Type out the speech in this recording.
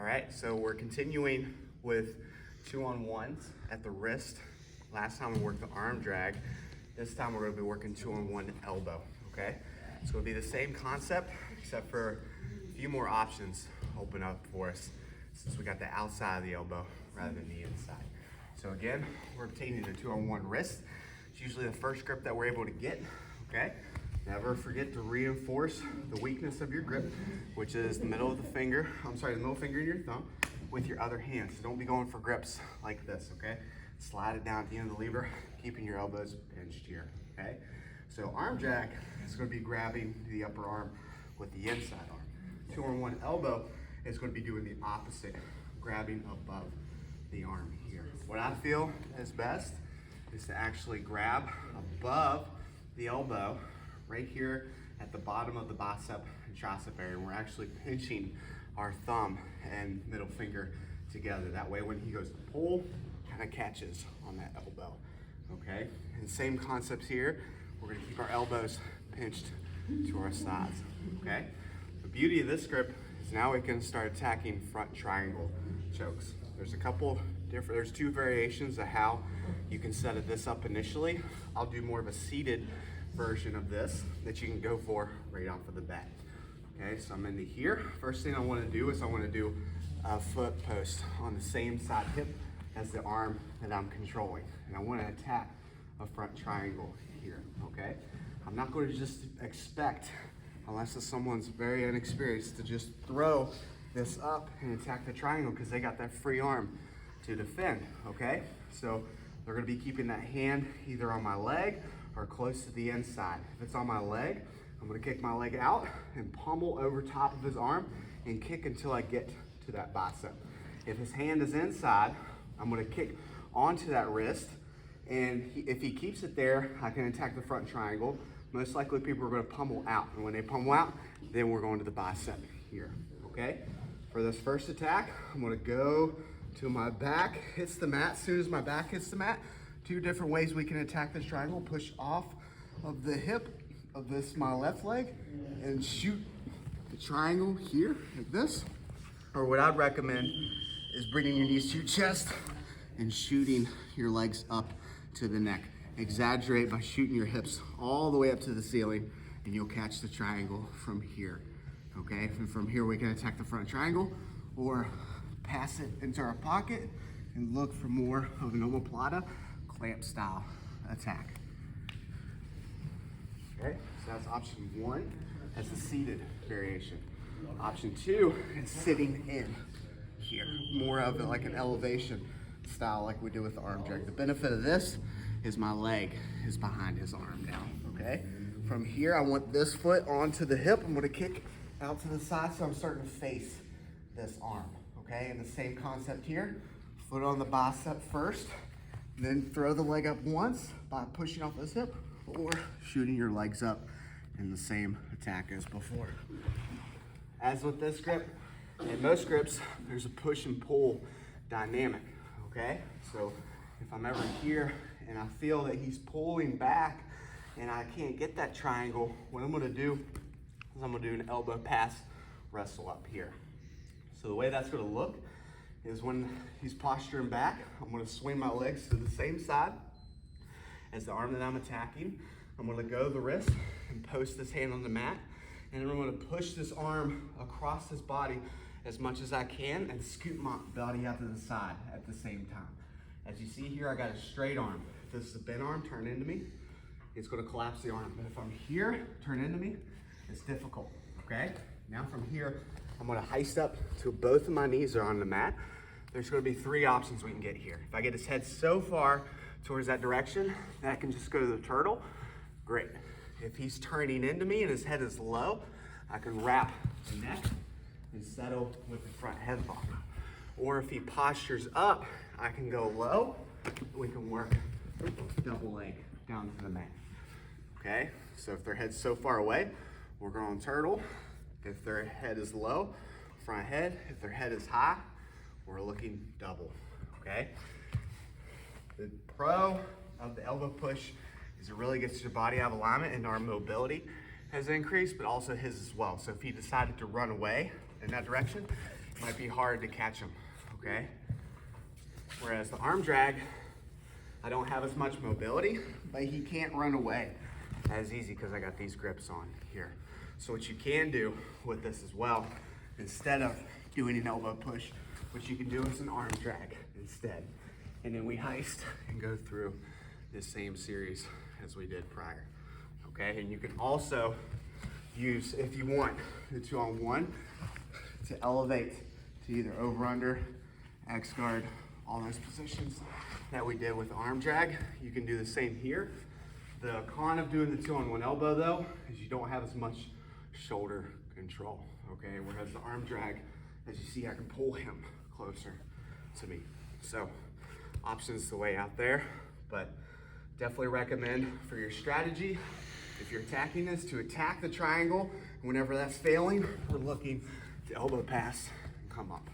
All right, so we're continuing with 2-on-1s at the wrist. Last time we worked the arm drag. This time we're gonna be working 2-on-1 elbow, okay? It's gonna be the same concept, except for a few more options open up for us since we got the outside of the elbow rather than the inside. So again, we're obtaining a 2-on-1 wrist. It's usually the first grip that we're able to get, okay? Never forget to reinforce the weakness of your grip, which is the middle of the finger, the middle finger in your thumb with your other hand. So don't be going for grips like this, okay? Slide it down at the end of the lever, keeping your elbows pinched here, okay? So arm jack is gonna be grabbing the upper arm with the inside arm. 2-on-1 elbow is gonna be doing the opposite, grabbing above the arm here. What I feel is best is to actually grab above the elbow right here at the bottom of the bicep and tricep area. We're actually pinching our thumb and middle finger together. That way when he goes to pull, kind of catches on that elbow, okay? And same concepts here. We're gonna keep our elbows pinched to our sides, okay? The beauty of this grip is now we can start attacking front triangle chokes. There's two variations of how you can set this up initially. I'll do more of a seated version of this that you can go for right off of the bat. Okay, so I'm into here. First thing I want to do is I want to do a foot post on the same side hip as the arm that I'm controlling. And I want to attack a front triangle here, okay? I'm not going to just expect, unless someone's very inexperienced, to just throw this up and attack the triangle because they got that free arm to defend, okay? So they're going to be keeping that hand either on my leg or close to the inside. If it's on my leg, I'm gonna kick my leg out and pummel over top of his arm and kick until I get to that bicep. If his hand is inside, I'm gonna kick onto that wrist, and if he keeps it there, I can attack the front triangle. Most likely people are gonna pummel out, and when they pummel out, then we're going to the bicep here, okay? For this first attack, I'm gonna go to my back, hits the mat. As soon as my back hits the mat, two different ways we can attack this triangle. Push off of the hip of my left leg and shoot the triangle here like this. Or what I'd recommend is bringing your knees to your chest and shooting your legs up to the neck. Exaggerate by shooting your hips all the way up to the ceiling and you'll catch the triangle from here, okay? And from here we can attack the front triangle or pass it into our pocket and look for more of an omoplata clamp style attack. Okay, so that's option one. That's the seated variation. Option two is sitting in here, more of it like an elevation style like we do with the arm drag. The benefit of this is my leg is behind his arm now, okay? From here, I want this foot onto the hip. I'm gonna kick out to the side so I'm starting to face this arm, okay? And the same concept here, foot on the bicep first, then throw the leg up once by pushing off this hip or shooting your legs up in the same attack as before. As with this grip, in most grips, there's a push and pull dynamic, okay? So if I'm ever here and I feel that he's pulling back and I can't get that triangle, what I'm gonna do is I'm gonna do an elbow pass wrestle up here. So the way that's gonna look is when he's posturing back, I'm gonna swing my legs to the same side as the arm that I'm attacking. I'm gonna go the wrist and post this hand on the mat, and I'm gonna push this arm across his body as much as I can and scoot my body out to the side at the same time. As you see here, I got a straight arm. If this is a bent arm, turn into me, it's gonna collapse the arm. But if I'm here, turn into me, it's difficult, okay? Now from here, I'm gonna heist up to both of my knees are on the mat. There's gonna be three options we can get here. If I get his head so far towards that direction, that I can just go to the turtle, great. If he's turning into me and his head is low, I can wrap the neck and settle with the front headlock. Or if he postures up, I can go low, we can work double leg down to the mat, okay? So if their head's so far away, we're going turtle. If their head is low, front head. If their head is high, we're looking double, okay? The pro of the elbow push is it really gets your body out of alignment and our mobility has increased, but also his as well. So if he decided to run away in that direction, might be hard to catch him, okay? Whereas the arm drag, I don't have as much mobility, but he can't run away as easy because I got these grips on here. So what you can do with this as well, instead of doing an elbow push, what you can do is an arm drag instead. And then we heist and go through this same series as we did prior, okay? And you can also use, if you want, the 2-on-1 to elevate to either over, under, X guard, all those positions that we did with arm drag. You can do the same here. The con of doing the 2-on-1 elbow though, is you don't have as much shoulder control, okay? Whereas the arm drag, as you see, I can pull him closer to me. So options the way out there, but definitely recommend for your strategy, if you're attacking this, to attack the triangle. Whenever that's failing, we're looking to elbow pass and come up.